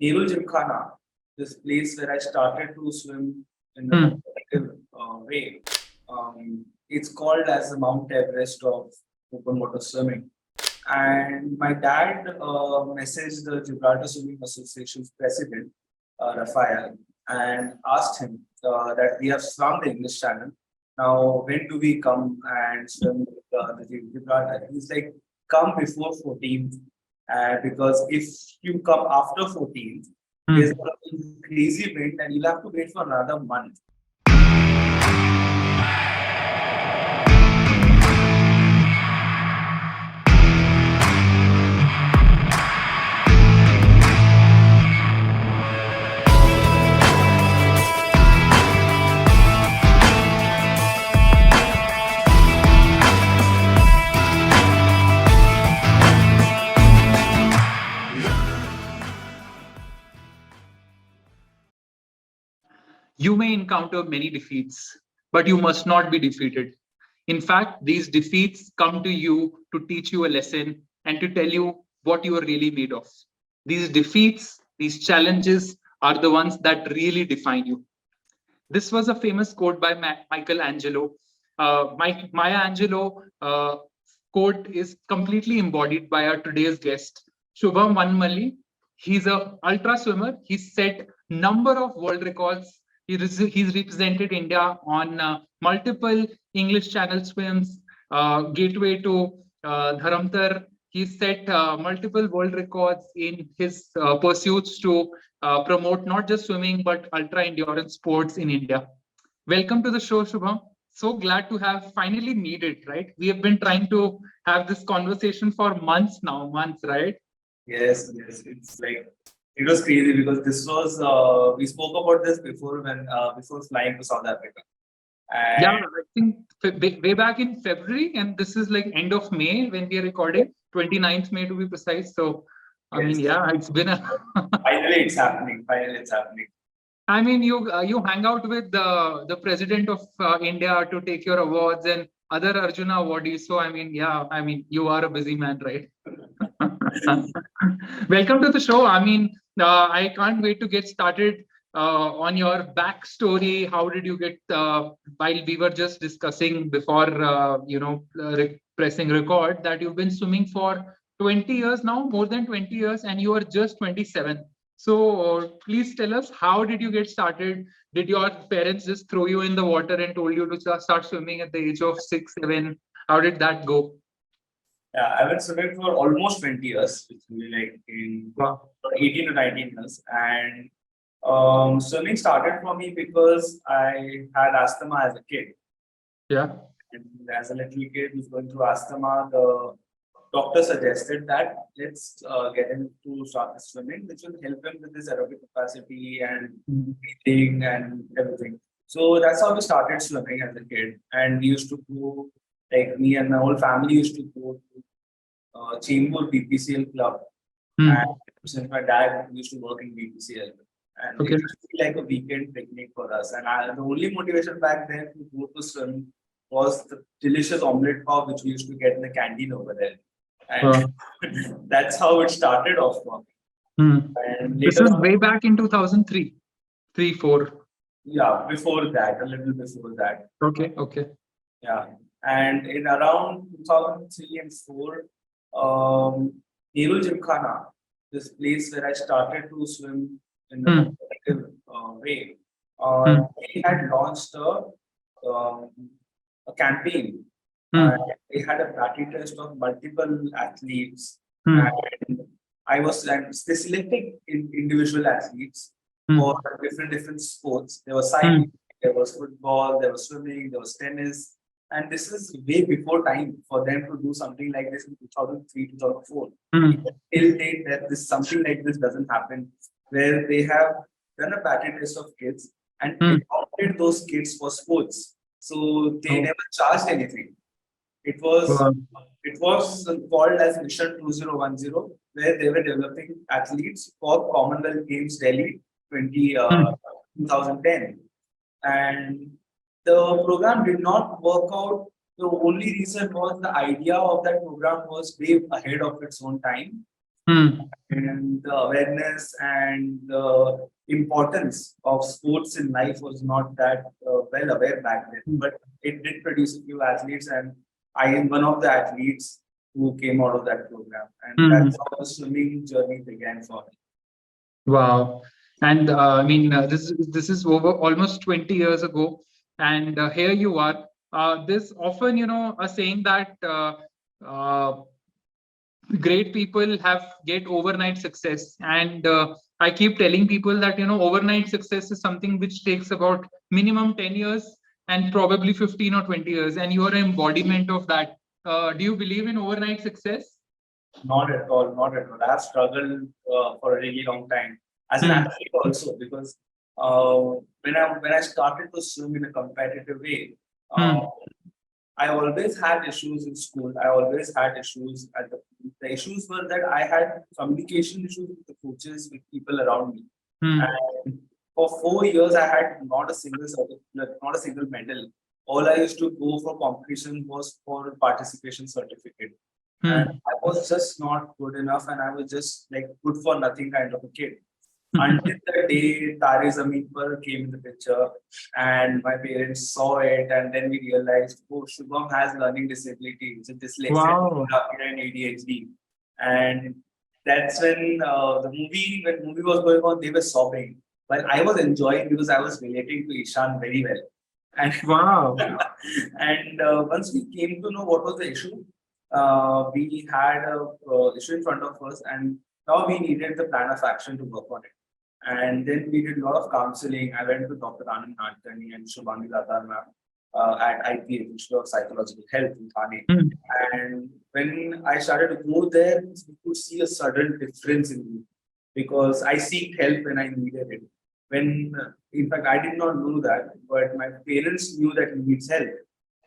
Gymkhana, this place where I started to swim in a competitive way. It's called as the Mount Everest of open water swimming. And my dad messaged the Gibraltar Swimming Association's president, Raphael, and asked him that we have swum the English Channel. Now, when do we come and swim the Gibraltar? He's like, come before 14th, because if you come after 14th, there's a crazy wind and you'll have to wait for another month. You may encounter many defeats, but you must not be defeated. In fact, these defeats come to you to teach you a lesson and to tell you what you are really made of. These defeats, these challenges are the ones that really define you. This was a famous quote by Michelangelo. Maya Angelou quote is completely embodied by our today's guest, Shubham Vanmali. He's an ultra swimmer. He's set number of world records. He's represented India on multiple English Channel swims, gateway to Dharamtar. He's set multiple world records in his pursuits to promote not just swimming, but ultra endurance sports in India. Welcome to the show, Shubham. So glad to have finally made it, right? We have been trying to have this conversation for months now, right? Yes. It's like, it was crazy because this was, we spoke about this before before flying to South Africa. And yeah, I think way back in February, and this is like end of May when we are recording, 29th May to be precise. So, I mean, yeah, it's been a... Finally, it's happening. I mean, you hang out with the president of India to take your awards and other Arjuna awardees. So, I mean, yeah, I mean, you are a busy man, right? Welcome to the show. I mean, I can't wait to get started on your backstory. How did you get, while we were just discussing before, pressing record, that you've been swimming for 20 years now, more than 20 years, and you are just 27. So please tell us, how did you get started? Did your parents just throw you in the water and told you to start swimming at the age of 6, 7? How did that go? Yeah, I've been swimming for almost 20 years, which will be like in 18 to 19 years. And swimming started for me because I had asthma as a kid. Yeah. And as a little kid who's going through asthma, the doctor suggested that let's get him to start swimming, which will help him with his aerobic capacity and breathing and everything. So that's how we started swimming as a kid. And we used to go, like me and my whole family used to go to Chembur BPCL club. And since my dad used to work in BPCL, and it used to be like a weekend picnic for us. And the only motivation back then to go to swim was the delicious omelette pav which we used to get in the canteen over there. And that's how it started off for me. And this was way back in 2003, 4. Yeah, before that, a little before that. Okay. Yeah. And in around 2003 and 4, Gymkhana, this place where I started to swim in a competitive way, they had launched a campaign. They had a battery test of multiple athletes, and they selected individual athletes for different sports. There was cycling, there was football, there was swimming, there was tennis. And this is way before time for them to do something like this in 2003, 2004. Till date, that something like this doesn't happen, where they have done a battery test of kids and adopted those kids for sports. So they never charged anything. It was called as Mission 2010, where they were developing athletes for Commonwealth Games Delhi 2010. And the program did not work out. The only reason was the idea of that program was way ahead of its own time. and the awareness and the importance of sports in life was not that well aware back then. But it did produce a few athletes, and I am one of the athletes who came out of that program, and that's how the swimming journey began for me. Wow. And I mean, this is over almost 20 years ago, and here you are. There's often, a saying that uh, great people have get overnight success, and I keep telling people that overnight success is something which takes about minimum 10 years and probably 15 or 20 years, and you are an embodiment of that. Do you believe in overnight success? Not at all, not at all. I have struggled for a really long time as an athlete also because uh, when I started to swim in a competitive way, uh, I always had issues in school. I always had issues at the issues were that I had communication issues with the coaches, with people around me. And for 4 years, I had not a single certificate, not a single medal. All I used to go for competition was for participation certificate. And I was just not good enough, and I was just like good for nothing kind of a kid. Until the day Tare Zameen Par came in the picture, and my parents saw it, and then we realized, oh, Shubham has learning disability, it's a dyslexia, Wow. and ADHD, and that's when movie was going on, they were sobbing, but I was enjoying because I was relating to Ishan very well, and Wow. and once we came to know what was the issue, we had a issue in front of us, and now we needed the plan of action to work on it. And then we did a lot of counseling. I went to Dr. Anand Nantani and Shubham at IPA, Institute of Psychological Health in Thane. And when I started to go there, we could see a sudden difference in me because I seeked help when I needed it. In fact, I did not know that, but my parents knew that he needs help,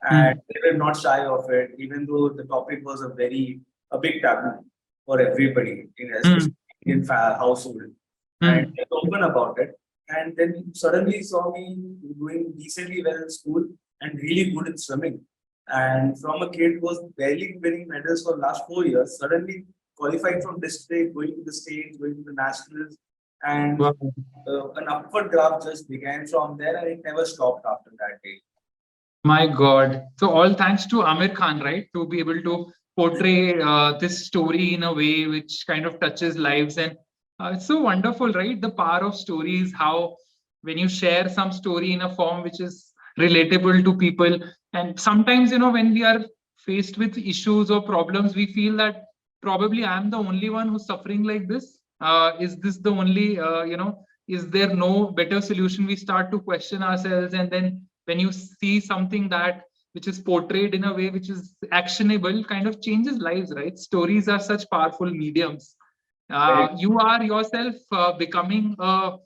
and they were not shy of it, even though the topic was a big taboo for everybody, especially in household, and they were open about it. And then he suddenly saw me doing decently well in school and really good in swimming. And from a kid who was barely winning medals for the last 4 years, suddenly qualified from district, going to the state, going to the nationals, and Wow. an upward graph just began from there, and it never stopped after that day. My God. So all thanks to Aamir Khan, right? To be able to portray this story in a way which kind of touches lives. And it's so wonderful, right? The power of stories, how when you share some story in a form which is relatable to people. And sometimes, when we are faced with issues or problems, we feel that probably I'm the only one who's suffering like this. Is this the only, is there no better solution? We start to question ourselves, and then when you see something that which is portrayed in a way which is actionable, kind of changes lives, right? Stories are such powerful mediums. You are yourself becoming a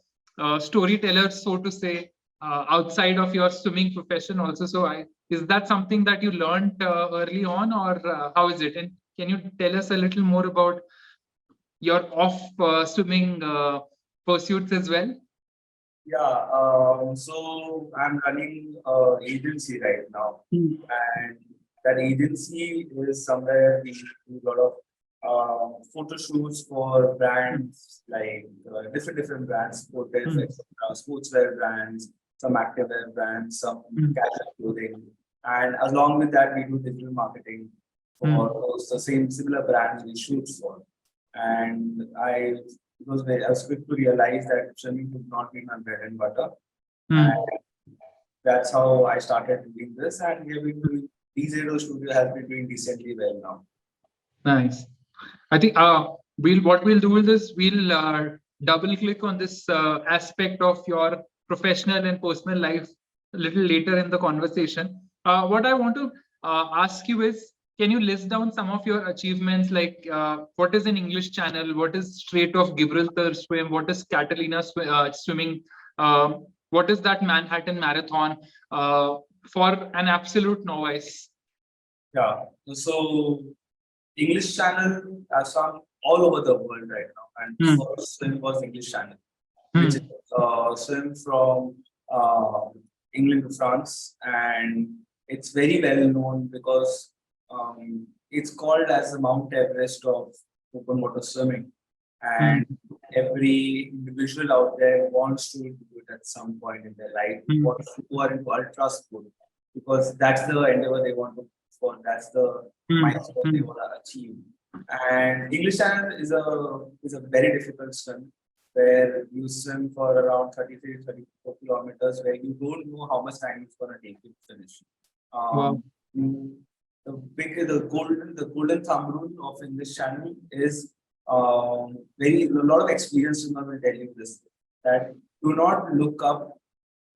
storyteller, so to say, outside of your swimming profession also. So is that something that you learned early on, or how is it? And can you tell us a little more about your off swimming pursuits as well? Yeah, so I'm running an agency right now, and that agency is somewhere we do a lot of photo shoots for brands like different brands, hotels, etc., sportswear brands, some activewear brands, some casual clothing, and along with that, we do digital marketing for those the same similar brands we shoot for. And I was quick to realize that swimming would not be my bread and butter. And that's how I started doing this. And we have been doing, D0 Studio has been doing decently well now. Nice. I think what we'll do is we'll double click on this aspect of your professional and personal life a little later in the conversation. What I want to ask you is, can you list down some of your achievements, like what is an English Channel, what is Strait of Gibraltar swim, what is Catalina swimming, what is that Manhattan Marathon, for an absolute novice? Yeah. So English Channel has some all over the world right now. And first swim was English Channel, which is swim from uh, England to France. And it's very well known because it's called as the Mount Everest of open water swimming, and every individual out there wants to do it at some point in their life. Who are into ultra sport, because that's the endeavor they want to for. That's the milestone they want to achieve. And English Channel is a very difficult swim where you swim for around 33-34 kilometers, where you don't know how much time it's going to take you to finish. Wow. The golden thumb rule of English Channel is a lot of experience will tell you this, that do not look up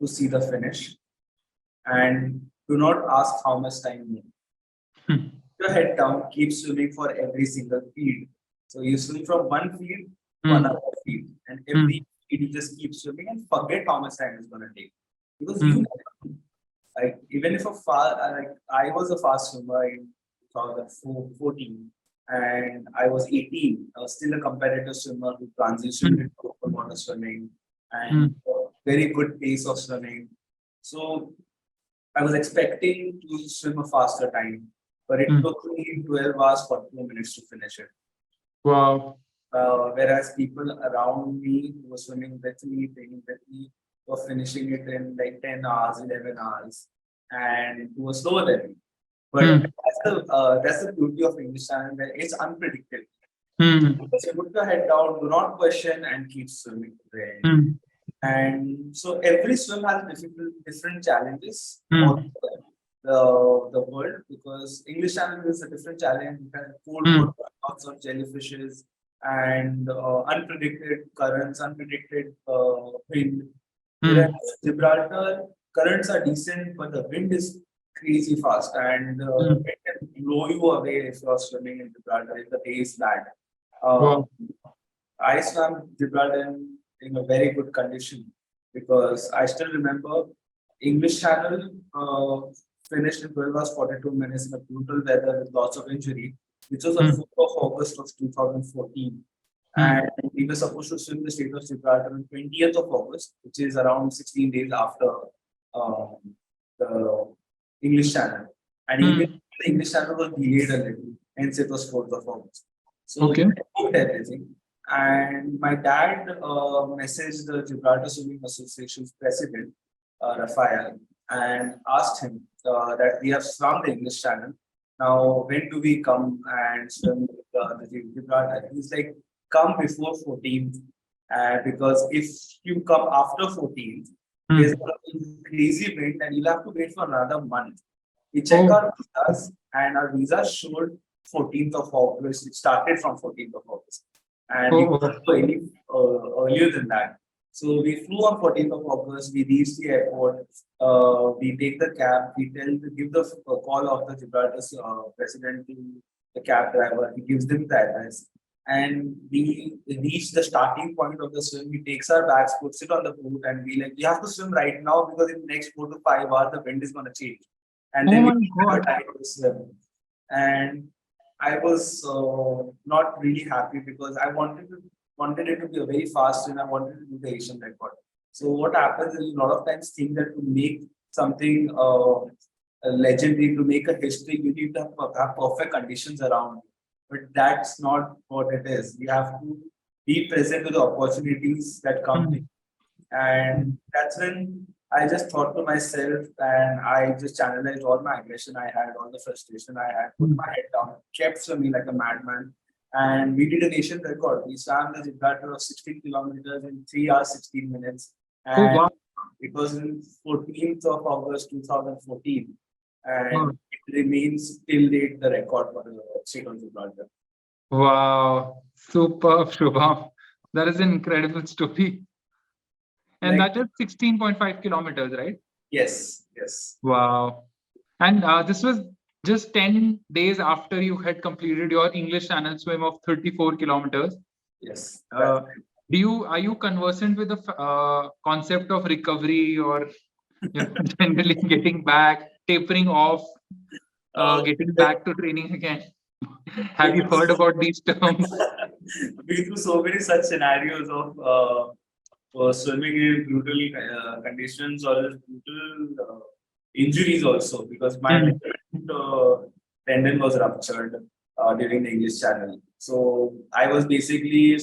to see the finish, and do not ask how much time you need. Your head down, keep swimming for every single feed. So you swim from one feed to another feed, and every feed you just keep swimming and forget how much time it's going to take. Because you never know. Like, even if I was a fast swimmer in 2014, and I was 18. I was still a competitive swimmer who transitioned into open water swimming and very good pace of swimming. So I was expecting to swim a faster time, but it took me 12 hours 42 minutes to finish it. Wow. Whereas people around me who were swimming with me, training with me, were finishing it in like 10 hours, 11 hours, and who were slower than me. But that's the beauty of English Channel, that it's unpredictable. So put your head down, do not question, and keep swimming. And so every swim has different challenges for the world, because English Channel is a different challenge. You have cold water, lots of jellyfishes, and unpredicted currents, unpredicted wind. Whereas Gibraltar, currents are decent, but the wind is crazy fast, and it can blow you away if you're swimming in Gibraltar if the day is bad. I swam Gibraltar in a very good condition, because I still remember English Channel finished in 12 hours 42 minutes in a brutal weather with lots of injury, which was on 4th of August of 2014. And we were supposed to swim the Strait of Gibraltar on 20th of August, which is around 16 days after the English Channel. And even the English Channel was delayed a little, hence it was 4th of August. So we booked everything. And my dad messaged the Gibraltar Swimming Association's president, Raphael, and asked him that we have swum the English Channel. Now, when do we come and swim the Gibraltar? He's like, come before 14th, because if you come after 14th, there's a crazy wind and you'll have to wait for another month. We check our visas, and our visa showed 14th of August. It started from 14th of August, and we couldn't go any earlier than that. So we flew on 14th of August. We reached the airport. We take the cab. We give the call of the Gibraltar president to the cab driver. He gives them the address, and we reach the starting point of the swim. He takes our bags, puts it on the boat, and we have to swim right now, because in the next 4 to 5 hours the wind is going to change, and then we have time to swim. And I was not really happy, because I wanted it to be a very fast swim. I wanted to do the Asian record. So what happens is, a lot of times think that to make something legendary, to make a history, you need to have perfect conditions around. But that's not what it is. We have to be present to the opportunities that come to you. And that's when I just thought to myself, and I just channelized all my aggression I had, all the frustration I had, put my head down, kept swimming like a madman. And we did a nation record. We swam the Gibraltar of 16 kilometers in 3 hours, 16 minutes. And it was in 14th of August 2014. And it remains till date the record for the Strait of Gibraltar. Wow, superb, Shubham. That is an incredible story. And that is 16.5 kilometers, right? Yes, yes. Wow. And this was just 10 days after you had completed your English Channel swim of 34 kilometers. Yes. Are you conversant with the concept of recovery, or generally getting back, tapering off, getting back to training again? Have you heard about these terms? Been through so many such scenarios of swimming in brutal conditions, or brutal injuries also, because my tendon was ruptured during the English Channel. So I was basically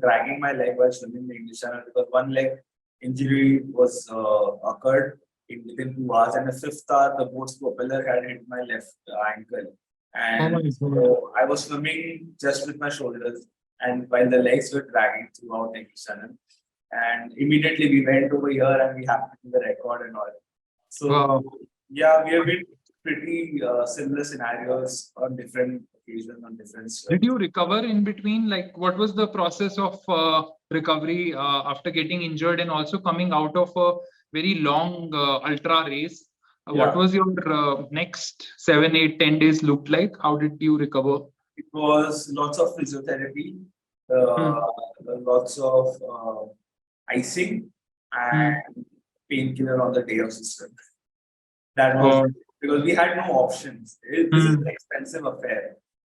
dragging my leg while swimming the English Channel because one leg injury was occurred within 2 hours, and the fifth hour the boat's propeller had hit my left ankle, Oh my and God. so I was swimming just with my shoulders, and while the legs were dragging throughout the English Channel, and immediately we went over here and we happened to the record and all. So Wow. yeah, we have been pretty similar scenarios on different occasions on different Did swims. you recover in between? Like, what was the process of recovery after getting injured and also coming out of a very long ultra race? What Yeah. was your next 7, 8, 10 days looked like? How did you recover? It was lots of physiotherapy, Hmm. lots of icing Hmm. and painkiller on the day of the swim. That was Oh, because we had no options. This is hmm. an expensive affair,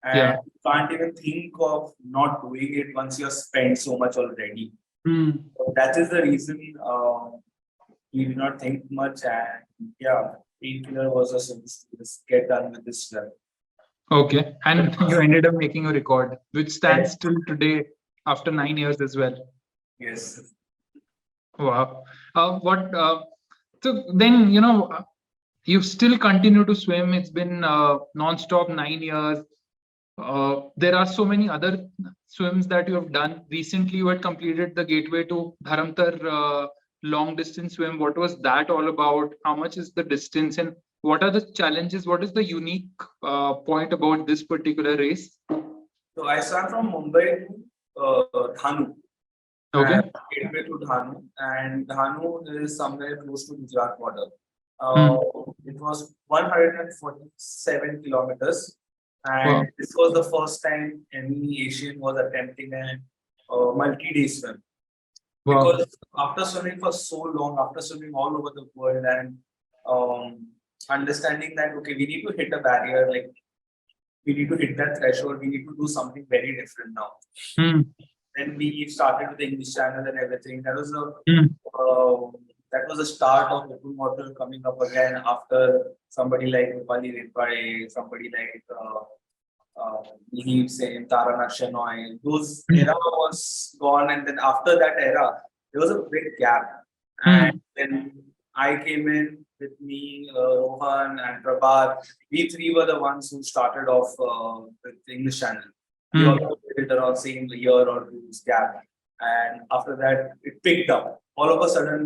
Yeah. and you can't even think of not doing it once you're spent so much already. Hmm. So that is the reason we did not think much, and yeah, painkiller was a solution. Just get done with this swim. Okay. And you ended up making a record, which Yes. stands till today after 9 years as well. Yes. Wow. What? So then, you still continue to swim. It's been non-stop 9 years. There are so many other swims that you have done. Recently, you had completed the gateway to Dharamtar long distance swim. What was that all about? How much is the distance, and what are the challenges? What is the unique point about this particular race? So I swam from Mumbai to Dhanu, Okay. and gateway to Dhanu, and Dhanu is somewhere close to Gujarat border. Hmm. It was 147 kilometers, Wow. and this was the first time any Asian was attempting a multi-day swim. Wow. Because after swimming for so long, after swimming all over the world, and um, understanding that okay, we need to hit a barrier, like we need to hit that threshold, we need to do something very different now. Hmm. Then we started with the English channel and everything. Hmm. That was the start of open water coming up again after somebody like Rupali Ripare, somebody like Nihib Sen, Tara Shenoy. Those Hmm. era was gone, and then after that era, there was a big gap. And Hmm. then I came in with me, Rohan and Prabhat. We three were the ones who started off with the English channel. We Hmm. also did it around same year or two's gap. And after that, it picked up. All of a sudden,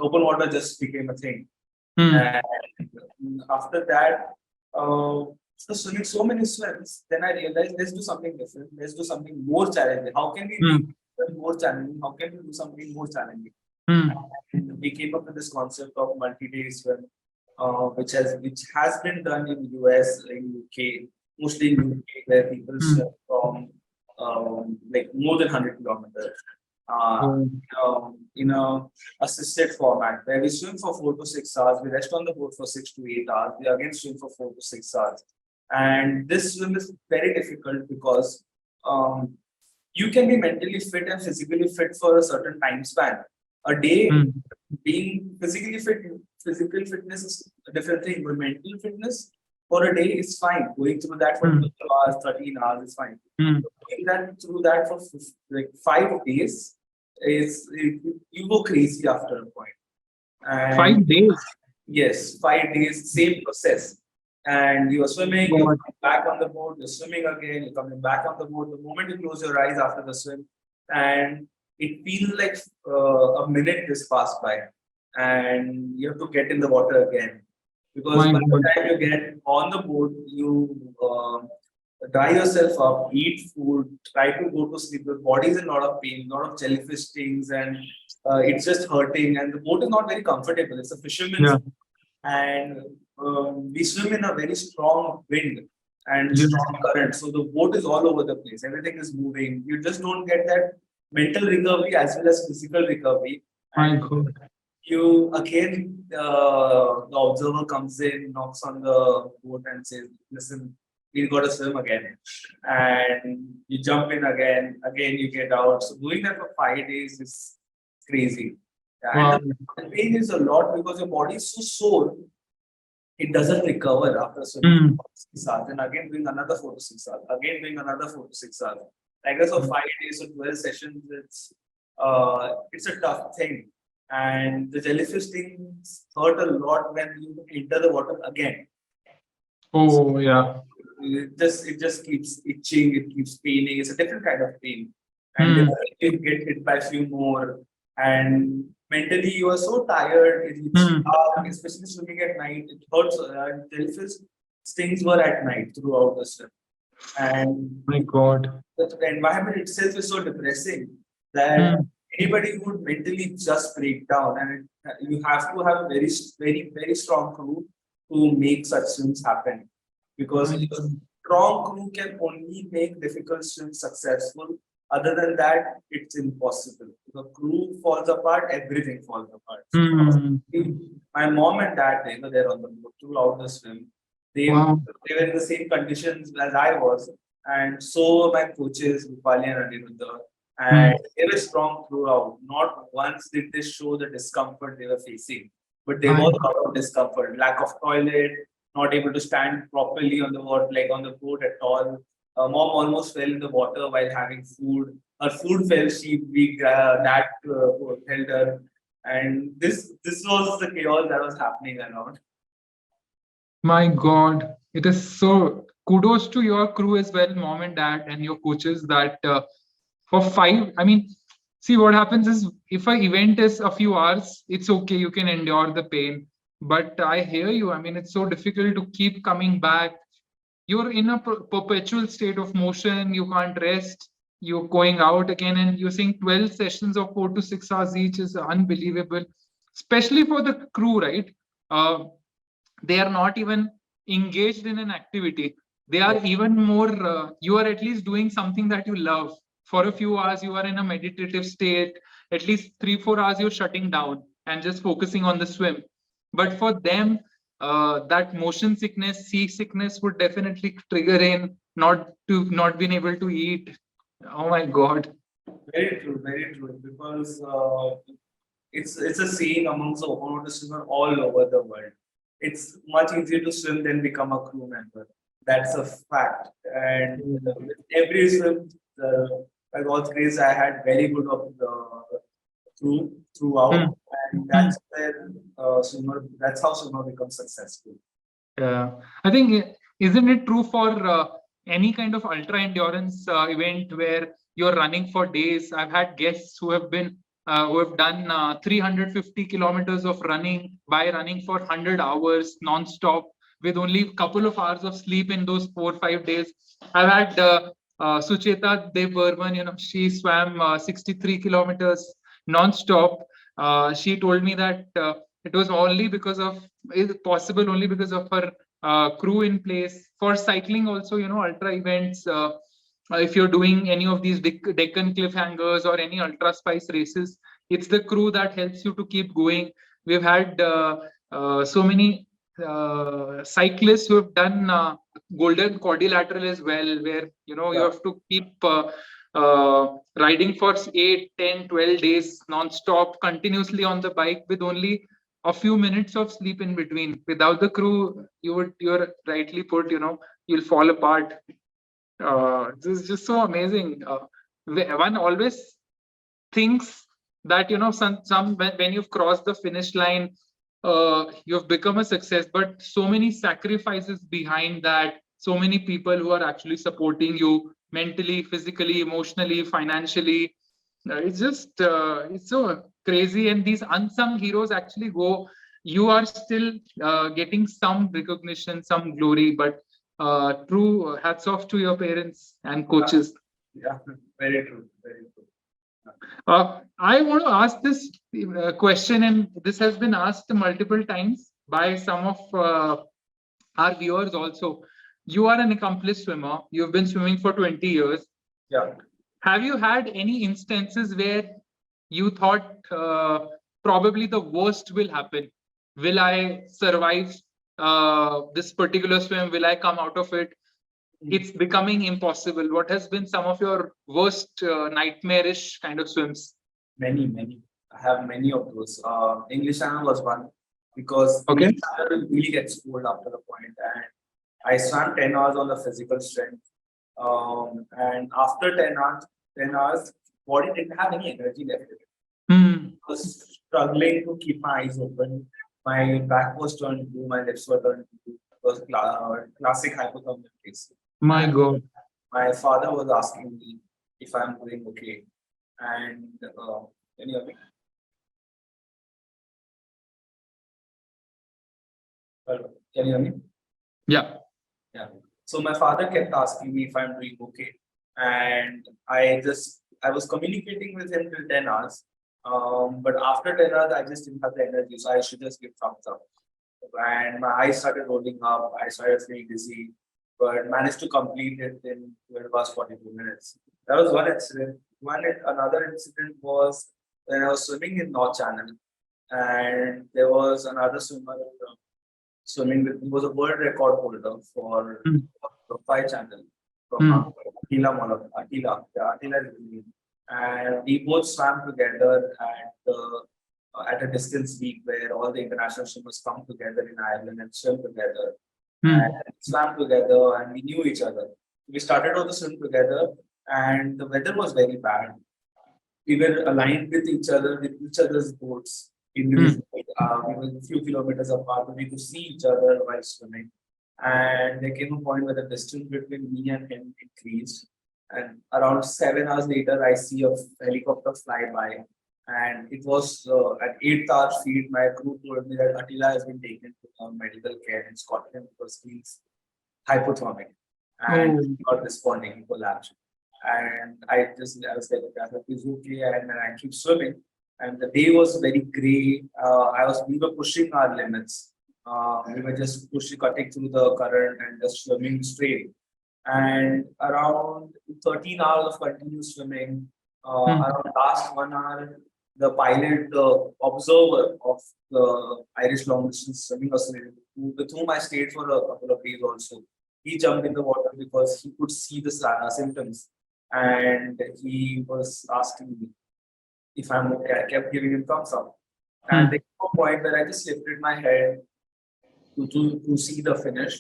open water just became a thing. Hmm. And after that, after swimming so many swims, then I realized let's do something different. Let's do something more challenging. How can we Hmm. make it more challenging? How can we do something more challenging? Hmm. And we came up with this concept of multi-day swim, which has been done in US, in UK, mostly in UK, where people Hmm. swim from like more than 100 kilometers. Uh, Oh. in a assisted format where we swim for 4 to 6 hours, we rest on the boat for 6 to 8 hours, we again swim for 4 to 6 hours. And this swim is very difficult because you can be mentally fit and physically fit for a certain time span. A day Hmm. being physically fit, physical fitness is a different thing, but mental fitness for a day is fine. Going through that for Hmm. 12 hours, 13 hours is fine. Hmm. Doing that through that for like 5 days you go crazy after a point. And 5 days. yes, 5 days, same process. And you're swimming, you're God. coming back on the boat, you're swimming again, you're coming back on the boat. The moment you close your eyes after the swim, and it feels like a minute just passed by, and you have to get in the water again. Because My by the God. time you get on the boat, you dry yourself up, eat food, try to go to sleep. Your body is in a lot of pain, a lot of jellyfish stings, and it's just hurting. And the boat is not very comfortable. It's a fisherman's Yeah. boat, and we swim in a very strong wind and Yeah. strong current. So the boat is all over the place. Everything is moving. You just don't get that mental recovery as well as physical recovery. My And God. you again, the observer comes in, knocks on the boat, and says, "Listen, we got to swim again." And you jump in again. Again, you get out. So doing that for 5 days is crazy. Yeah, and Wow. the pain is a lot because your body is so sore, it doesn't recover after swimming Hmm. for 6 hours. And again doing another 4 to 6 hours. Again doing another 4 to 6 hours. Like I said, 5 days or 12 sessions, it's a tough thing. And the jellyfish things hurt a lot when you enter the water again. Oh, yeah. It just keeps itching, it keeps paining. It's a different kind of pain. And then Hmm. you get hit by a few more. And mentally you are so tired, it's Hmm. dark, especially swimming at night, it hurts. Jellyfish stings were at night throughout the swim. And My God. the environment itself is so depressing that Hmm. anybody would mentally just break down. And you have to have a very strong crew to make such swims happen, because My a God. strong crew can only make difficult swims successful. Other than that, it's impossible. If the crew falls apart, everything falls apart. Hmm. My mom and dad, they were there on the boat throughout the swim. They, Wow. they were in the same conditions as I was, and so were my coaches, Rupali and Aniruddha. Hmm. And they were strong throughout. Not once did they show the discomfort they were facing, but there My was a lot of discomfort, lack of toilet, not able to stand properly on the water, like on the boat at all. Mom almost fell in the water while having food. Her food fell. Dad held her, and this was the chaos that was happening around. My God, it is so kudos to your crew as well, mom and dad, and your coaches that for five, I mean, see what happens is if an event is a few hours, it's okay, you can endure the pain. But I hear you. I mean, it's so difficult to keep coming back. You're in a perpetual state of motion, you can't rest, you're going out again, and you're saying 12 sessions of 4 to 6 hours each is unbelievable, especially for the crew, right? They are not even engaged in an activity. They are even more, you are at least doing something that you love. For a few hours you are in a meditative state, at least 3 4 hours you're shutting down and just focusing on the swim. But for them, that motion sickness, sea sickness would definitely trigger in, not being able to eat. Oh my God. Very true. Because it's a saying amongst the open water swimmer all over the world. It's much easier to swim than become a crew member. That's a fact. And with every swim, by God's grace, I had very good of the throughout, Hmm. and Hmm. That's how swimmer becomes successful. Yeah, I think isn't it true for any kind of ultra endurance event where you're running for days? I've had guests who have done 350 kilometers of running by running for 100 hours non-stop with only a couple of hours of sleep in those 4 5 days. I've had Sucheta Dev Burman, she swam 63 kilometers non-stop. She told me that it was only because of is possible only because of her crew in place. For cycling also, ultra events, if you're doing any of these Deccan cliffhangers or any ultra spice races, it's the crew that helps you to keep going. We've had so many cyclists who have done golden quadrilateral as well, where you Yeah. have to keep riding for 8, 10, 12 days non-stop continuously on the bike with only a few minutes of sleep in between. Without the crew, you're rightly put, you'll fall apart. This is just so amazing. One always thinks that some when you've crossed the finish line, you've become a success, but so many sacrifices behind that, so many people who are actually supporting you mentally, physically, emotionally, financially. It's so crazy, and these unsung heroes actually go. You are still getting some recognition, some glory, but true hats off to your parents and coaches. Yeah, very true. Very true. I want to ask this question, and this has been asked multiple times by some of our viewers also. You are an accomplished swimmer. You've been swimming for 20 years. Yeah. Have you had any instances where you thought probably the worst will happen? Will I survive this particular swim? Will I come out of it? It's becoming impossible. What has been some of your worst nightmarish kind of swims? Many. I have many of those. English Channel was one, because Okay. English Channel really gets cold after the point, and I swam 10 hours on the physical strength. And after 10 hours, body didn't have any energy left in it. Hmm. I was struggling to keep my eyes open. My back was turned blue, my lips were turned blue. It was classic hypothermic case. My And God. my father was asking me if I'm doing okay. And can you hear me? Hello, can you hear me? Yeah. Yeah. So my father kept asking me if I'm doing okay, and I was communicating with him till 10 hours. But after 10 hours, I just didn't have the energy, so I should just give thumbs up. And my eyes started rolling up. I started feeling dizzy, but managed to complete it in 12 hours 42 minutes. That was one incident. Another incident was when I was swimming in North Channel, and there was another swimmer swimming with. He was a world record holder for Hmm. Five Channel from Hmm. Attila is his name. And we both swam together at a distance week where all the international swimmers come together in Ireland and swim together. And Hmm. swam together, and we knew each other. We started on the swim together, and the weather was very bad. We were aligned with each other, with each other's boats Hmm. individually. We were a few kilometers apart, but we could see each other while swimming. And there came a point where the distance between me and him increased. And around 7 hours later, I see a helicopter fly by. And it was at 8 hour speed. My crew told me that Attila has been taken to medical care in Scotland because he's hypothermic and Oh. not responding, he collapsed. And I was like, I hope he's okay. And then I keep swimming. And the day was very gray. We were pushing our limits. We were just pushing, cutting through the current and just swimming straight. And around 13 hours of continuous swimming, Hmm. around last 1 hour, the pilot, the observer of the Irish long distance swimming Australia, with whom I stayed for a couple of days also, he jumped in the water because he could see the symptoms, and he was asking me if I'm okay. I kept giving him thumbs up. And Hmm. there came a point where I just lifted my head to see the finish,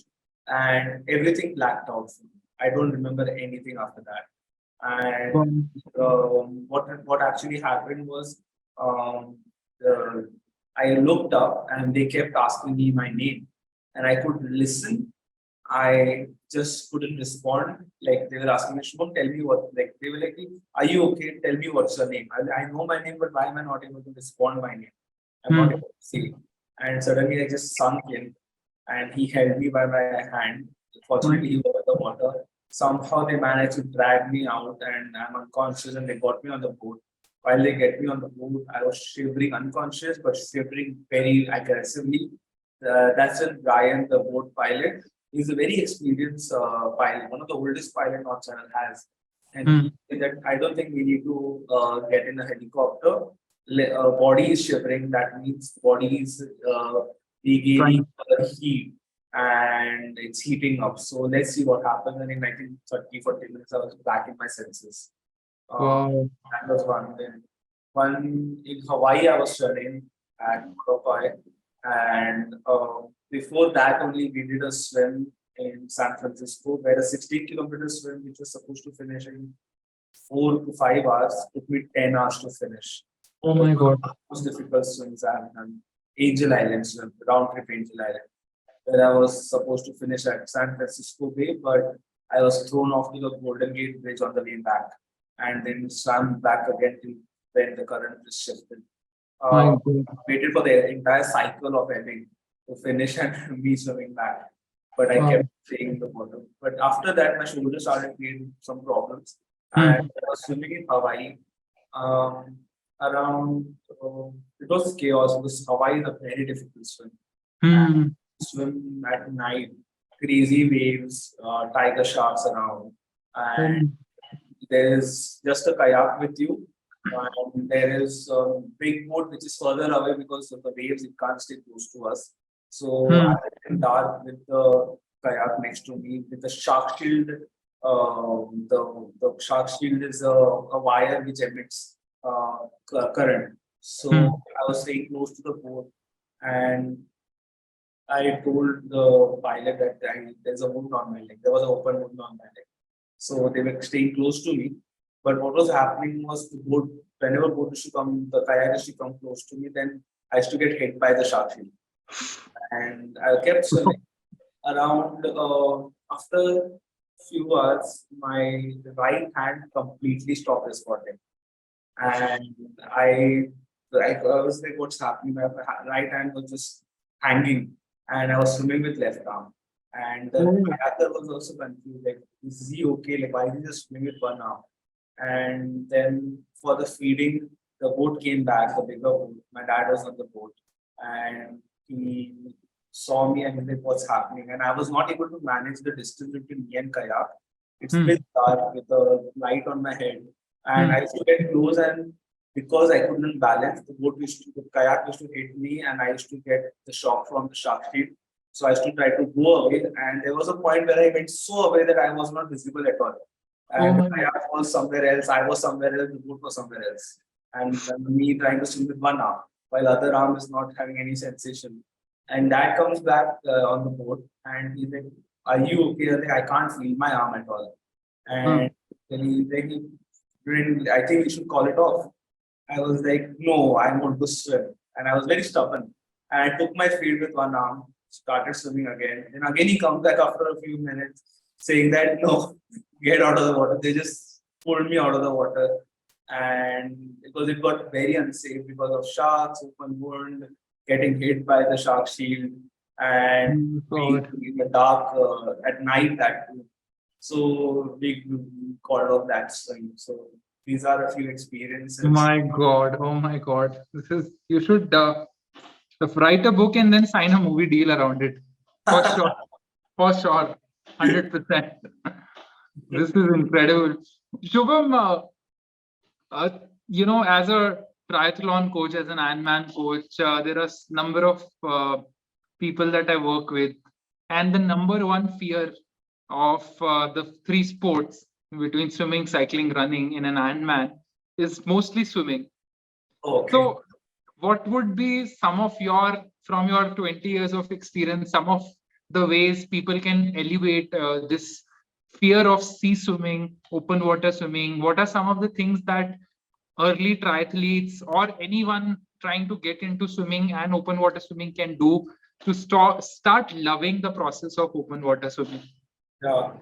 and everything blacked out for me. I don't remember anything after that. And Um, what actually happened was, um, the, I looked up and they kept asking me my name, and I could listen. I just couldn't respond. Like they were asking me, Shubham, tell me what. Like they were like, "Are you okay? Tell me what's your name." I know my name, but why am I not able to respond my name? I'm not hmm. able to say. And suddenly I just sunk in, and he held me by my hand. My, Fortunately, he was in the water. Somehow they managed to drag me out, and I'm unconscious, and they got me on the boat. While they get me on the boat, I was shivering, unconscious, but shivering very aggressively. That's when Brian, the boat pilot, he's a very experienced pilot, one of the oldest pilot North Channel has. And hmm. he said that I don't think we need to get in a helicopter. Body is shivering. That means body is regaining Trying. heat, and it's heating up. So let's see what happens. And in 40 minutes, I was back in my senses. Wow. That was one. Then one in Hawaii, I was studying at Hawaii, and before that only we did a swim in San Francisco, where a 16-kilometer swim, which was supposed to finish in 4 to 5 hours, took me 10 hours to finish. Oh It was my one of God. the most difficult swims I have done. Angel Island swim, round trip Angel Island, where I was supposed to finish at San Francisco Bay, but I was thrown off to the Golden Gate Bridge on the way back, and then swam back again to when the current is shifted. My Uh, God. Waited for the entire cycle of ending to finish and me swimming back, but I Wow. kept staying in the water. But after that, my shoulder started creating some problems, and Hmm. I was swimming in Hawaii. Um, Around it was chaos because Hawaii is a very difficult swim, and Hmm. swim at night, crazy waves, tiger sharks around, and Um, there is just a kayak with you, and there is a big boat which is further away because of the waves. It can't stay close to us. So hmm. I'm in dark with the kayak next to me with the shark shield. The shark shield is a wire which emits current. So Hmm. I was staying close to the boat, and I told the pilot that there's a wound on my leg. There was an open wound on my leg. So they were staying close to me. But what was happening was the boat, whenever boat used to come, the kayak used to come close to me, then I used to get hit by the shark fin. And I kept swimming around after few hours, my right hand completely stopped responding. And I was like, what's happening? My right hand was just hanging, and I was swimming with left arm. And the kayaker was also confused, like, is he okay? Like, why is he just swimming with one arm? And then for the feeding, the boat came back, the bigger boat. My dad was on the boat, and he saw me and he said, what's happening? And I was not able to manage the distance between me and kayak. It's a bit dark with the light on my head. And I used to get close, and because I couldn't balance, the kayak used to hit me, and I used to get the shock from the shark fin. So I used to try to go away, and there was a point where I went so away that I was not visible at all. And the kayak was somewhere else, I was somewhere else, the boat was somewhere else. And me trying to swim with one arm, while other arm is not having any sensation. And dad comes back on the boat, and he's like, "Are you okay?" I was like, I can't feel my arm at all. And then he's like, I think we should call it off. I was like, no, I want to swim. And I was very stubborn. And I took my feet with one arm, started swimming again. And again, he comes back after a few minutes saying that, no, get out of the water. They just pulled me out of the water. And because it got very unsafe because of sharks, open wound, getting hit by the shark shield, and being in the dark at night that too. So we called off that swim. So these are a few experiences. My God. Oh my God. You should write a book and then sign a movie deal around it. For sure. For sure. 100%. This is incredible. Shubham, as a triathlon coach, as an Ironman coach, there are number of people that I work with. And the number one fear of the three sports between swimming, cycling, running in an Ironman is mostly swimming. Okay. So what would be from your 20 years of experience, some of the ways people can elevate this fear of sea swimming, open water swimming? What are some of the things that early triathletes or anyone trying to get into swimming and open water swimming can do to start loving the process of open water swimming? Yeah.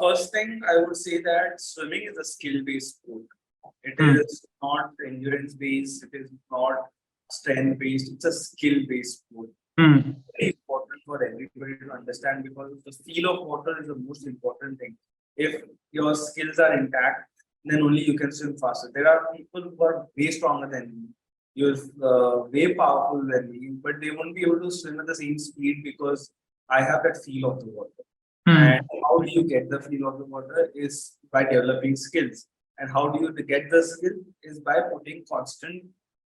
First thing I would say that swimming is a skill-based sport. It is not endurance-based. It is not strength-based. It's a skill-based sport. Very important for everybody to understand, because the feel of water is the most important thing. If your skills are intact, then only you can swim faster. There are people who are way stronger than me. You're way powerful than me, but they won't be able to swim at the same speed because I have that feel of the water. And how do you get the feel of the water is by developing skills. And how do you get the skill is by putting constant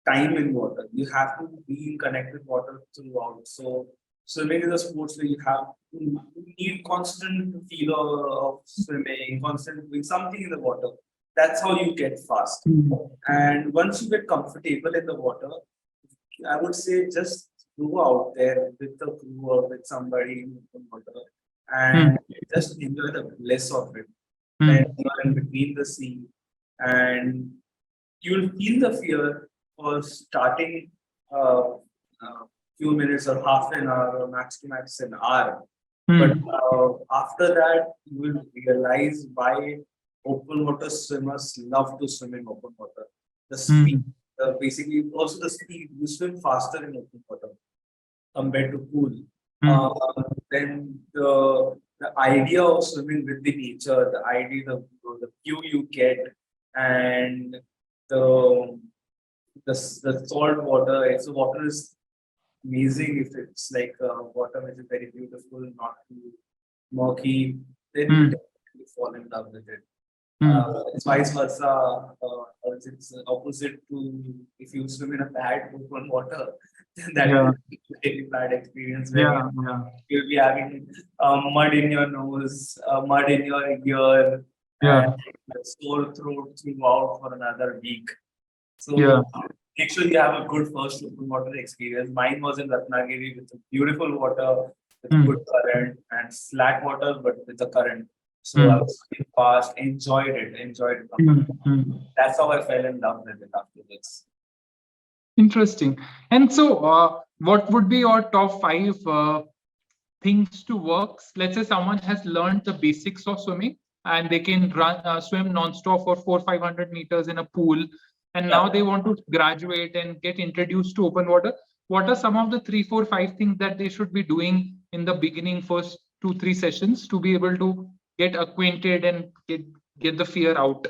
time in water. You have to be in connected water throughout. So swimming is a sport where you need constant feel of swimming, constant doing something in the water. That's how you get fast. And once you get comfortable in the water, I would say just go out there with the crew or with somebody in the water and just enjoy the bliss of it. And you are in between the sea, and you'll feel the fear for starting few minutes or half an hour or max to max an hour. But after that, you will realize why open water swimmers love to swim in open water. The speed, basically, also the speed. You swim faster in open water compared to pool. Then the idea of swimming with the nature, the view you get, and the salt water. If the water is amazing, if it's like water which is very beautiful, not too murky, then you definitely fall in love with it. It's vice versa. It's opposite to if you swim in a bad open water, then that will be a really bad experience. Where you'll be having mud in your nose, mud in your ear, and a sore throat throughout for another week. So make sure you have a good first open water experience. Mine was in Ratnagiri with beautiful water, with good current, and flat water, but with a current. So I was swimming fast, enjoyed it. That's how I fell in love with it after this. Interesting. And so, what would be your top five things to work? Let's say someone has learned the basics of swimming and they can swim non-stop for 400-500 meters in a pool, and now they want to graduate and get introduced to open water. What are some of the 3, 4, 5 things that they should be doing in the beginning, first 2, 3 sessions, to be able to get acquainted and get the fear out?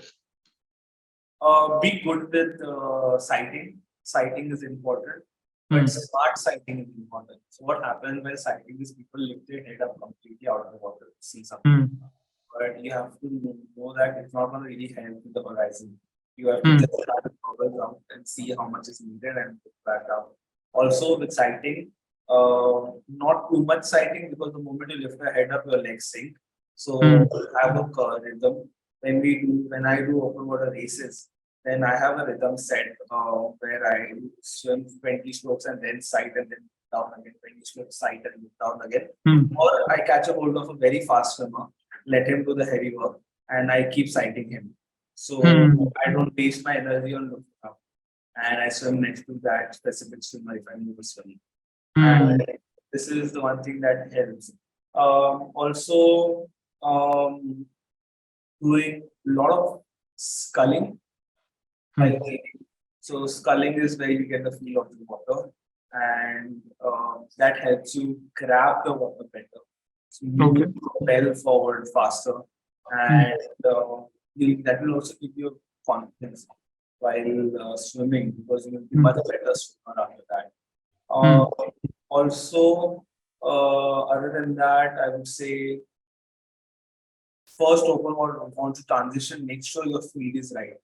Be good with sighting. Sighting is important, but smart sighting is important. So what happens when sighting is people lift their head up completely out of the water to see something. But you have to know that it's not going to really help with the horizon. You have to just try to bubble out and see how much is needed and put that down. Also with sighting, not too much sighting, because the moment you lift your head up, your legs sink. So have a rhythm. When I do open water races, then I have a rhythm set where I swim 20 strokes and then sight and then down again, 20 strokes, sight and down again. Or I catch a hold of a very fast swimmer, let him do the heavy work, and I keep sighting him. So I don't waste my energy on looking up. And I swim next to that specific swimmer if I need to swim. And this is the one thing that helps. Also, doing a lot of sculling. So sculling is where you get the feel of the water, and that helps you grab the water better. So you propel forward faster, and that will also give you confidence while swimming, because you will be much better swimmer after that. Also, other than that, I would say first open water, want to transition, make sure your feed is right.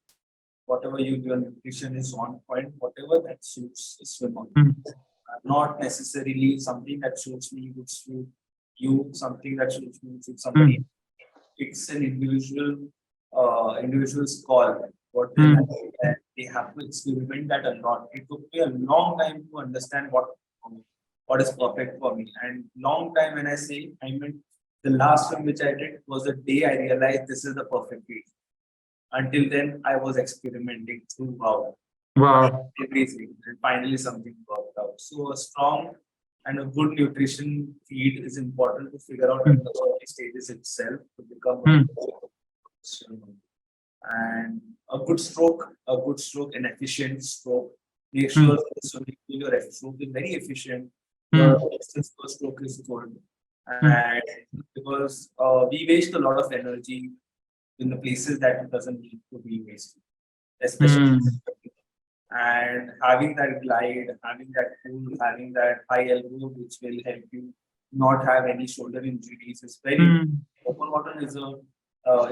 Whatever you do, your nutrition is on point, whatever that suits a swimmer. Not necessarily something that suits me would suit you, something that suits me would suit somebody. It's an individual's call. What they like, and they have to experiment that a lot. It took me a long time to understand what is perfect for me. And long time, when I say, I meant the last swim which I did was the day I realized this is the perfect feed. Until then, I was experimenting throughout. Everything, and finally something worked out. So a strong and a good nutrition feed is important to figure out at the early stages itself to become a swimmer. And a good stroke, an efficient stroke. Make sure your stroke is very efficient. Your first stroke is good, and because we waste a lot of energy in the places that it doesn't need to be wasted, especially. And having that glide, having that pull, having that high elbow, which will help you not have any shoulder injuries, is very open water is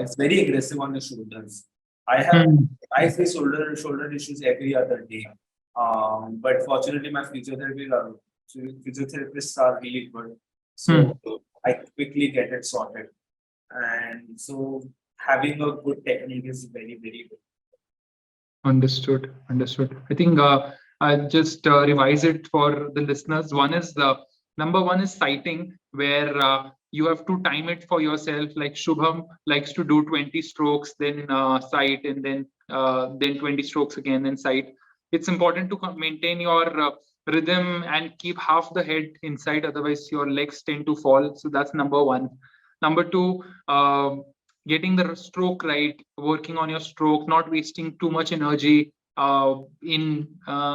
it's very aggressive on the shoulders. I face shoulder issues every other day. But fortunately my physiotherapists are really good. So I quickly get it sorted. And so having a good technique is very, very good. Understood. I think I'll just revise it for the listeners. Number one is sighting, where you have to time it for yourself. Like Shubham likes to do 20 strokes, then sight, and then 20 strokes again, then sight. It's important to maintain your rhythm and keep half the head inside, otherwise your legs tend to fall. So that's number one. Number two, getting the stroke right, working on your stroke, not wasting too much energy in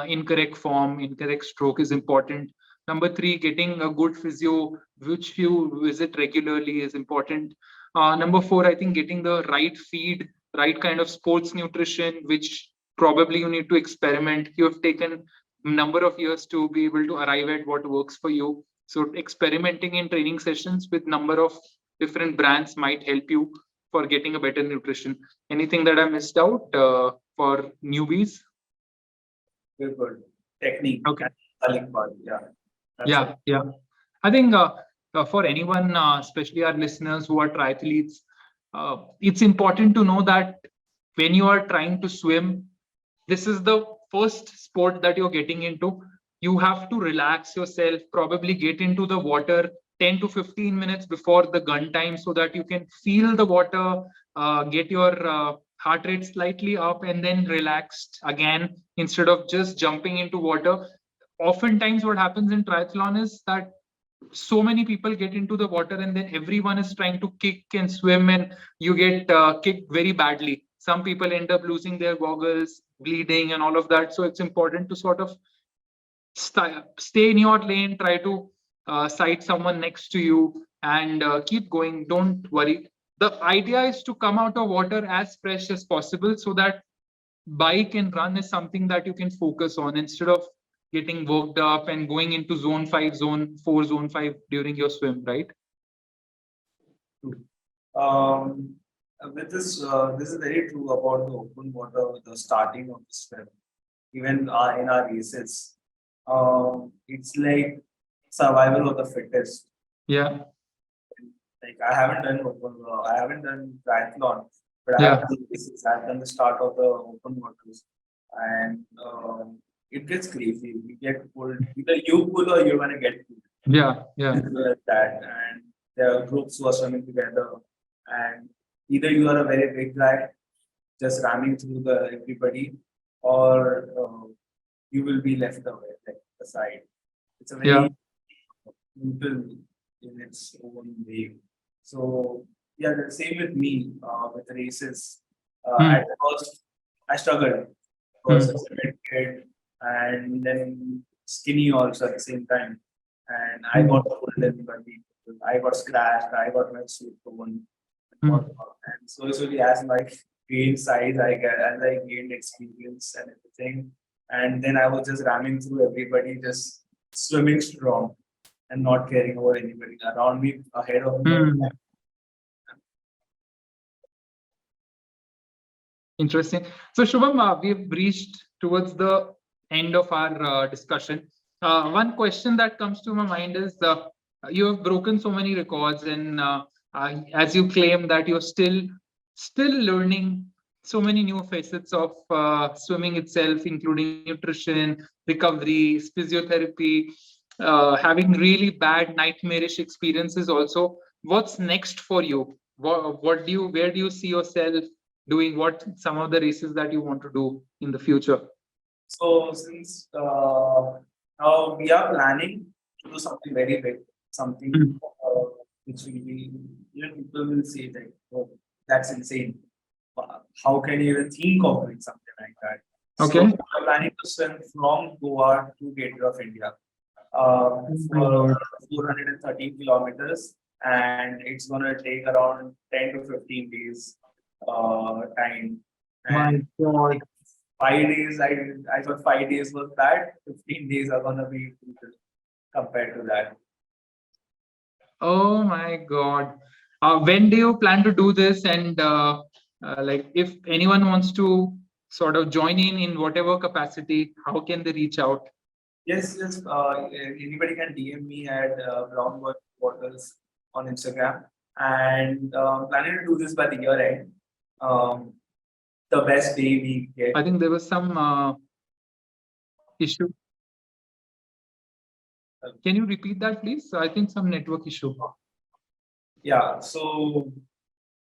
incorrect form, incorrect stroke is important. Number three, getting a good physio, which you visit regularly, is important. Number four, I think getting the right feed, right kind of sports nutrition, which probably you need to experiment. You have taken a number of years to be able to arrive at what works for you. So experimenting in training sessions with number of different brands might help you for getting a better nutrition. Anything that I missed out for newbies? Very good. Technique. Okay. Yeah. Yeah. I think for anyone, especially our listeners who are triathletes, it's important to know that when you are trying to swim, this is the first sport that you're getting into. You have to relax yourself, probably get into the water 10 to 15 minutes before the gun time so that you can feel the water, get your heart rate slightly up, and then relaxed again instead of just jumping into water. Oftentimes, what happens in triathlon is that so many people get into the water and then everyone is trying to kick and swim, and you get kicked very badly. Some people end up losing their goggles, bleeding, and all of that. So it's important to sort of stay in your lane, try to sight someone next to you, and keep going. Don't worry. The idea is to come out of water as fresh as possible so that bike and run is something that you can focus on instead of getting worked up and going into zone 5, zone 4, zone 5 during your swim, right? Um, with this is very true about the open water, the starting of the swim. Even in our races, it's like survival of the fittest. Yeah. Like I haven't done I haven't done triathlon, but I Yeah. have done races. I've done the start of the open waters, and it gets crazy. You get pulled. Either you pull or you're gonna get pulled. Yeah. Yeah. Like that, and there are groups who are swimming together, and either you are a very big guy just ramming through the everybody, or you will be left away, like aside. It's a Yeah. very brutal in its own way. So yeah, the same with me with races. At first, I struggled because I was a bit kid and then skinny also at the same time. And I got pulled in by people. I got scratched. I got my suit torn. And slowly, as my gained size, as I gained experience and everything. And then I was just ramming through everybody, just swimming strong and not caring about anybody around me, ahead of me. Interesting. So, Shubham, we've reached towards the end of our discussion. One question that comes to my mind is you have broken so many records, and as you claim that you're still learning so many new facets of swimming itself, including nutrition, recovery, physiotherapy, having really bad nightmarish experiences. Also, what's next for you? What do you where do you see yourself doing? What some of the races that you want to do in the future? So since now we are planning to do something very big, something which will be, people will say that, oh, that's insane. How can you even think of doing something like that? Okay. So we're planning to swim from Goa to Gateway of India for 413 kilometers, and it's gonna take around 10 to 15 days time. And My God. 5 days, I thought 5 days was bad. 15 days are gonna be brutal compared to that. Oh my God. When do you plan to do this? And like, if anyone wants to sort of join in whatever capacity, how can they reach out? Yes, yes. Anybody can DM me at Brown Waters on Instagram, and planning to do this by the year end. The best day we get. I think there was some issue. Can you repeat that, please? I think some network issue. Yeah, so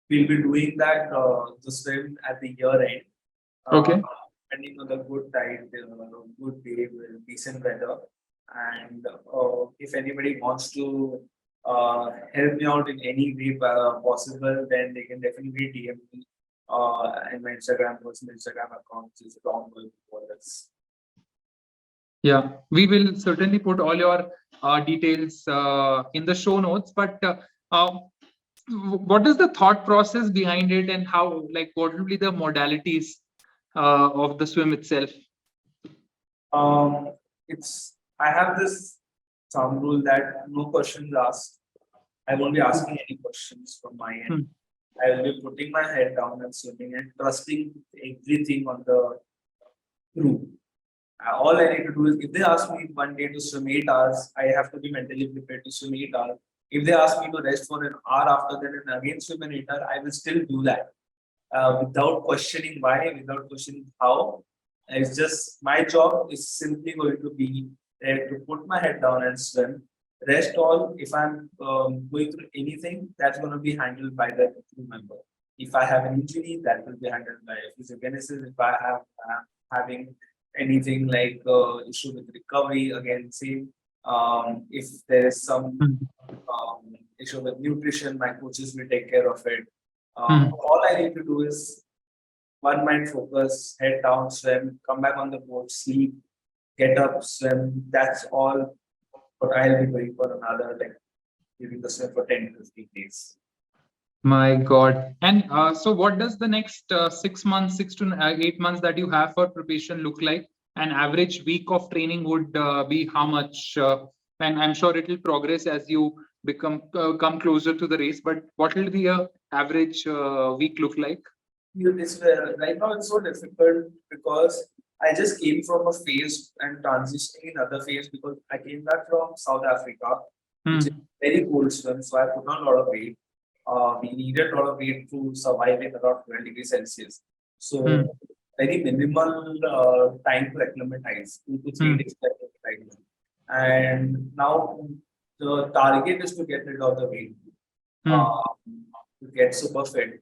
we'll be doing that the swim at the year end. Okay. Depending on the good tide, good day, decent weather, and if anybody wants to help me out in any way possible, then they can definitely DM me in my personal Instagram account, which is Brown Waters. Yeah, we will certainly put all your details in the show notes. But what is the thought process behind it, and how, like, what will be the modalities of the swim itself? It's I have this thumb rule that no questions asked. I won't be asking any questions from my end. I will be putting my head down and swimming and trusting everything on the crew. All I need to do is, if they ask me one day to swim 8 hours, I have to be mentally prepared to swim 8 hours. If they ask me to rest for an hour after that and again swim an 8 hour, I will still do that without questioning why, without questioning how. It's just my job is simply going to be there to put my head down and swim, Rest all, if I'm going through anything, that's going to be handled by the crew member. If I have an injury, that will be handled by physiogenesis. If I have having anything like issue with recovery, again, same. If there is some issue with nutrition, my coaches will take care of it. All I need to do is one mind focus, head down, swim, come back on the boat, sleep, get up, swim. That's all what I'll be doing for another, like, during the swim for 10 to 15 days. My God. And so what does the next 6 months, 6 to 8 months that you have for preparation look like? An average week of training would be how much? And I'm sure it will progress as you come closer to the race. But what will be a average week look like? Right now it's so difficult because I just came from a phase and transitioning in other phase because I came back from South Africa, which is very cold swim, so I put on a lot of weight. We needed a lot of weight to survive in around 12 degrees Celsius. So very minimal time to acclimatize, 2 to 3 days to acclimatize. And now the target is to get rid of the weight, to get super fit,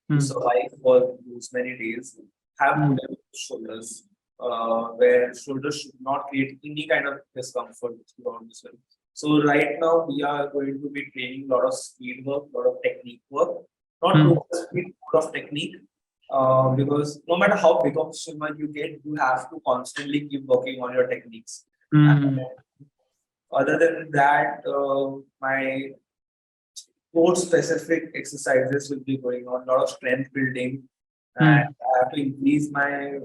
to survive for those many days, have good shoulders, where shoulders should not create any kind of discomfort throughout the swim. So right now we are going to be training a lot of speed work, a lot of technique work, not too much speed, a lot of technique. Because no matter how big of a swimmer you get, you have to constantly keep working on your techniques. And other than that, my sport specific exercises will be going on, a lot of strength building, and I have to increase my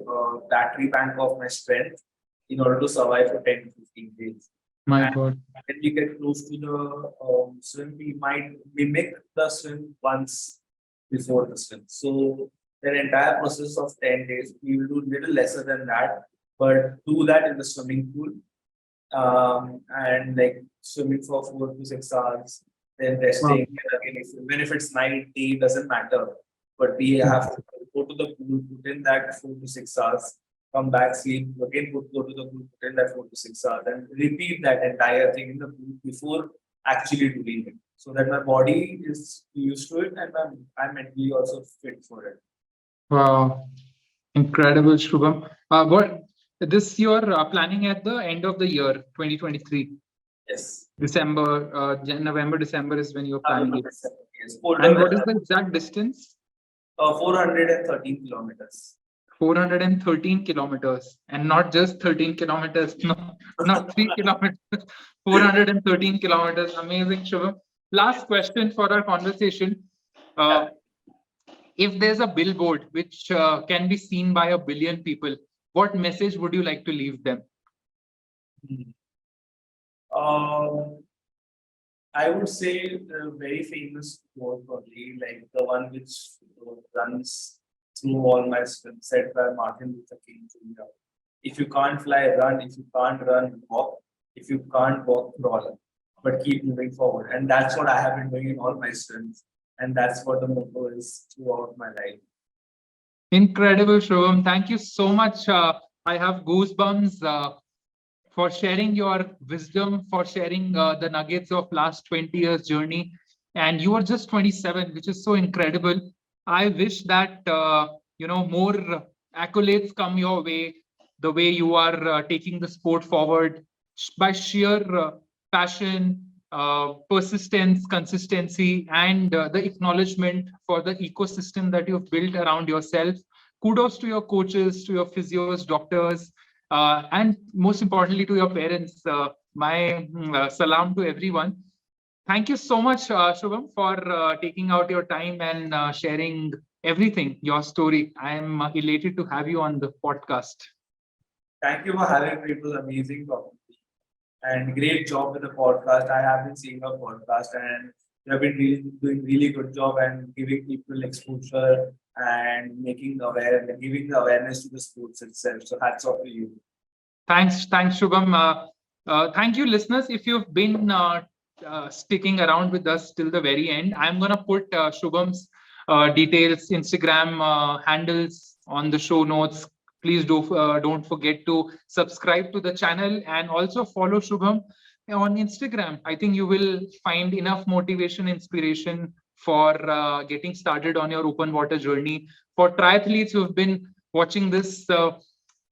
battery bank of my strength in order to survive for 10 to 15 days. My God. When we get close to the swim, we might mimic the swim once before the swim. So the entire process of 10 days, we will do little lesser than that, but do that in the swimming pool. And like swimming for 4 to 6 hours, then resting. And again, even if it's night, day, doesn't matter. But we have to go to the pool, put in that 4 to 6 hours, come back, sleep, again go to the pool, put in that 4 to 6 hours, and repeat that entire thing in the pool before actually doing it. So that my body is used to it and I'm mentally also fit for it. Wow. Incredible, Shubham. What this you're planning at the end of the year, 2023? Yes. December, November, December is when you're planning it. Yes. And what is the exact distance? 413 kilometers. 413 kilometers, and not just 13 kilometers, no, not 3 kilometers, 413 kilometers. Amazing, Shubham. Last question for our conversation. If there's a billboard which can be seen by 1 billion people, what message would you like to leave them? I would say the very famous quote, probably like the one which runs through all my scripts, said by Martin Luther King Jr. If you can't fly, run. If you can't run, walk. If you can't walk, crawl. But keep moving forward. And that's what I have been doing in all my stints. And that's what the motto is throughout my life. Incredible, Shubham. Thank you so much. I have goosebumps for sharing your wisdom, for sharing the nuggets of last 20 years journey. And you are just 27, which is so incredible. I wish that, more accolades come your way, the way you are taking the sport forward by sheer passion, persistence, consistency, and the acknowledgement for the ecosystem that you've built around yourself. Kudos to your coaches, to your physios, doctors, and most importantly to your parents. My salam to everyone. Thank you so much, Shubham, for taking out your time and sharing everything, your story. I am elated to have you on the podcast. Thank you for having me. It was amazing talking to you. And great job with the podcast. I have been seeing your podcast and you have been doing really good job and giving people exposure and making aware and giving the awareness to the sports itself. So hats off to you. Thanks, Shubham. Thank you, listeners. If you've been sticking around with us till the very end, I'm going to put Shubham's details, Instagram handles on the show notes. Please don't forget to subscribe to the channel and also follow Shubham on Instagram. I think you will find enough motivation, inspiration for getting started on your open water journey. For triathletes who have been watching this,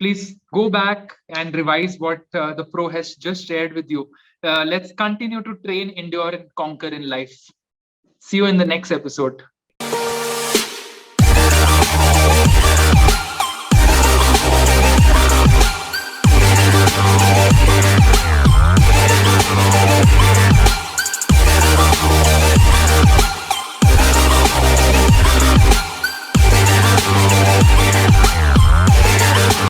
please go back and revise what the pro has just shared with you. Let's continue to train, endure, and conquer in life. See you in the next episode.